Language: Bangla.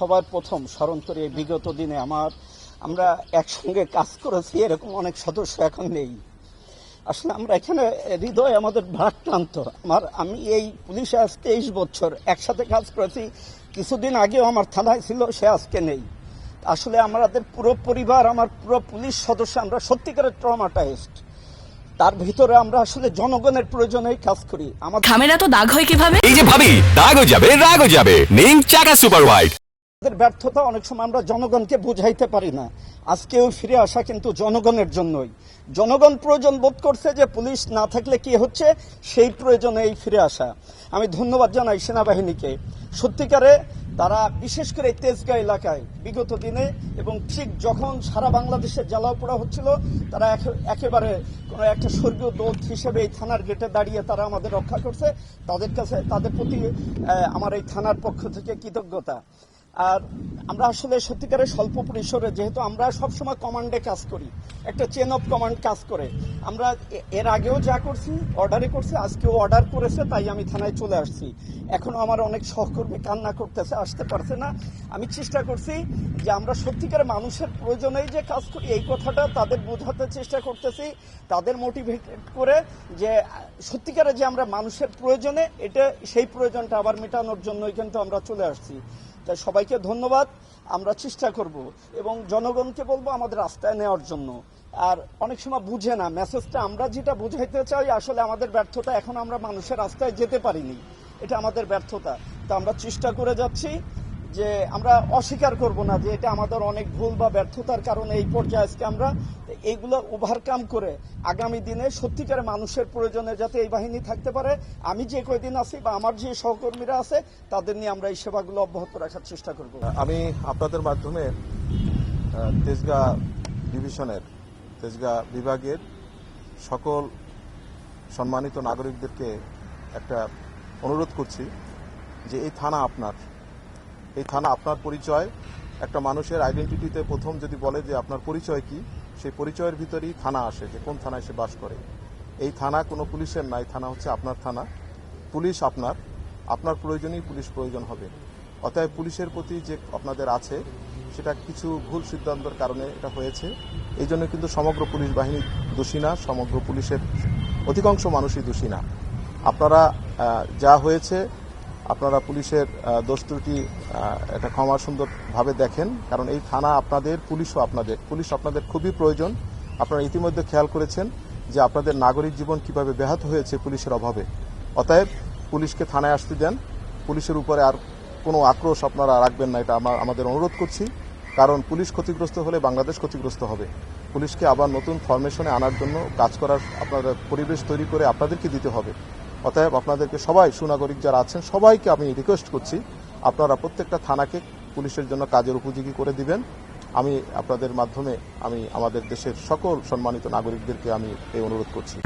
সবার প্রথম স্মরণ করে বিগত দিনে আমরা একসঙ্গে কাজ করেছি, এরকম অনেক সদস্য এখন নেই। আসলে আমরা এখানে হৃদয় আমাদের ভারাক্রান্ত। আমি এই পুলিশে আজ 23 বছর একসাথে কাজ করেছি। কিছুদিন আগেও আমার থানায় ছিল, সে আজকে নেই। আসলে আমাদের পুরো পরিবার, আমার পুরো পুলিশ সদস্য, আমরা সত্যিকারের ট্রমাটাইজড। তার ভিতরে আমরা আসলে জনগণের প্রয়োজনেই কাজ করি। থামে না তো দাগ হয় কিভাবে? এই যে ভাবি, দাগও যাবে রাগও যাবে। নিম চাকা সুপার হোয়াইট। আমাদের ব্যর্থতা অনেক সময় আমরা জনগণকে বুঝাইতে পারি না। আজকেও ফিরে আসা কিন্তু জনগণের জন্যই। জনগণ প্রয়োজন বোধ করছে যে পুলিশ না থাকলে কি হচ্ছে, সেই প্রয়োজনে এই ফিরে আসা। আমি ধন্যবাদ জানাই সেনাবাহিনীকে। সত্যিকারে তারা বিশেষ করে তেজগাঁ এলাকায় বিগত দিনে এবং ঠিক যখন সারা বাংলাদেশে জ্বালাও পোড়া হচ্ছিল, তারা একেবারে কোনো একটা স্বর্গীয় দূত হিসেবে এই থানার গেটে দাঁড়িয়ে তারা আমাদের রক্ষা করছে। তাদের প্রতি আমার এই থানার পক্ষ থেকে কৃতজ্ঞতা। আর আমরা আসলে সত্যিকারের স্বল্প পরিসরে, যেহেতু আমরা সবসময় কমান্ডে কাজ করি, একটা চেন অফ কমান্ড কাজ করে, আমরা এর আগেও যা করছি অর্ডারে করছি, আজকেও অর্ডার করেছে, তাই আমি থানায় চলে আসছি। এখনো আমার অনেক সহকর্মী কান্না করতেছে, আসতে পারছে না। আমি চেষ্টা করছি যে আমরা সত্যিকারের মানুষের প্রয়োজনেই যে কাজ করি, এই কথাটা তাদের বোঝাতে চেষ্টা করতেছি, তাদের মোটিভেটেড করে যে সত্যিকারে যে আমরা মানুষের প্রয়োজনে, এটা সেই প্রয়োজনটা আবার মেটানোর জন্যই কিন্তু আমরা চলে আসছি। তাই সবাইকে ধন্যবাদ। আমরা চেষ্টা করব এবং জনগণকে বলবো আমাদের রাস্তায় নেওয়ার জন্য। আর অনেক সময় বুঝে না মেসেজটা, আমরা যেটা বুঝাইতে চাই আসলে আমাদের ব্যর্থতা, এখন আমরা মানুষের রাস্তায় যেতে পারিনি, এটা আমাদের ব্যর্থতা। তো আমরা চেষ্টা করে যাচ্ছি যে আমরা অস্বীকার করব না যে এটা আমাদের অনেক ভুল বা ব্যর্থতার কারণে এই পর্যায়ে আজকে আমরা এইগুলো ওভারকাম করে আগামী দিনে সত্যিকারে মানুষের প্রয়োজনে যাতে এই বাহিনী থাকতে পারে, আমি যে কয়দিন আছি বা আমার যে সহকর্মীরা আছে তাদের নিয়ে আমরা এই সেবাগুলো অব্যাহত রাখার চেষ্টা করব। আমি আপনাদের মাধ্যমে তেজগাঁ ডিভিশনের, তেজগাঁ বিভাগের সকল সম্মানিত নাগরিকদেরকে একটা অনুরোধ করছি যে এই থানা আপনার, এই থানা আপনার পরিচয়। একটা মানুষের আইডেন্টিটিতে প্রথম যদি বলে যে আপনার পরিচয় কি, সেই পরিচয়ের ভিতরেই থানা আসে, যে কোন থানায় সে বাস করে। এই থানা কোনো পুলিশের নাই, থানা হচ্ছে আপনার থানা। পুলিশ আপনার প্রয়োজনেই পুলিশ প্রয়োজন হবে। অতএব পুলিশের প্রতি যে আপনাদের আছে, সেটা কিছু ভুল সিদ্ধান্তের কারণে এটা হয়েছে। এই জন্য কিন্তু সমগ্র পুলিশ বাহিনী দোষী না, সমগ্র পুলিশের অধিকাংশ মানুষই দোষী না। আপনারা যা হয়েছে, আপনারা পুলিশের দোষ ত্রুটি এটা ক্ষমা সুন্দরভাবে দেখেন, কারণ এই থানা আপনাদের, পুলিশও আপনাদের। পুলিশ আপনাদের খুবই প্রয়োজন। আপনারা ইতিমধ্যে খেয়াল করেছেন যে আপনাদের নাগরিক জীবন কিভাবে ব্যাহত হয়েছে পুলিশের অভাবে। অতএব পুলিশকে থানায় আসতে দেন। পুলিশের উপরে আর কোনো আক্রোশ আপনারা রাখবেন না, এটা আমাদের অনুরোধ করছি। কারণ পুলিশ ক্ষতিগ্রস্ত হলে বাংলাদেশ ক্ষতিগ্রস্ত হবে। পুলিশকে আবার নতুন ফরমেশনে আনার জন্য কাজ করার আপনাদের পরিবেশ তৈরি করে আপনাদেরকে দিতে হবে। অতএব আপনাদেরকে সবাই, সুনাগরিক যারা আছেন সবাইকে আমি রিকোয়েস্ট করছি, আপনারা প্রত্যেকটা থানাকে পুলিশের জন্য কাজের উপযোগী করে দিবেন। আমি আপনাদের মাধ্যমে আমি আমাদের দেশের সকল সম্মানিত নাগরিকদেরকে আমি এই অনুরোধ করছি।